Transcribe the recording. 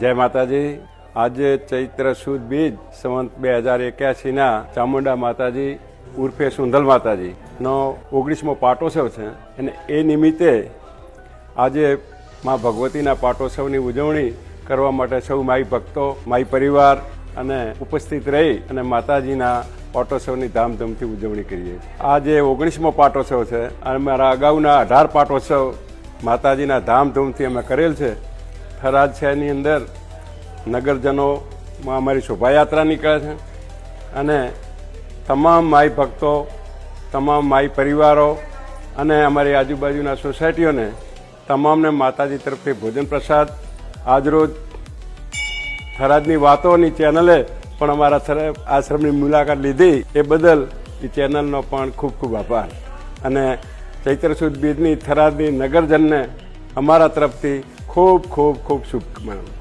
જય માતાજી। આજે ચૈત્ર સુદ બીજ સંવંત 2081ના ચામુંડા માતાજી ઉર્ફે સુંધલ માતાજીનો 19મો પાટોત્સવ છે અને એ નિમિત્તે આજે મા ભગવતીના પાટોત્સવની ઉજવણી કરવા માટે સૌ માઈ ભક્તો, માઈ પરિવાર અને ઉપસ્થિત રહી અને માતાજીના પાટોત્સવની ધામધૂમથી ઉજવણી કરીએ। આજે 19મો પાટોત્સવ છે અને મારા અગાઉના 18 પાટોત્સવ માતાજીના ધામધૂમથી અમે કરેલ છે। થરાદ શહેરની અંદર નગરજનોમાં અમારી શોભાયાત્રા નીકળે છે અને તમામ માઈ ભક્તો, તમામ માઈ પરિવારો અને અમારી આજુબાજુના સોસાયટીઓને તમામને માતાજી તરફથી ભોજન પ્રસાદ। આજરોજ થરાદની વાતોની ચેનલે પણ અમારા આશ્રમની મુલાકાત લીધી એ બદલ એ ચેનલનો પણ ખૂબ ખૂબ આભાર અને ચૈત્ર સુદ બીજની થરાદની નગરજનને અમારા તરફથી ખૂબ ખૂબ ખૂબ શુભકામનાઓ।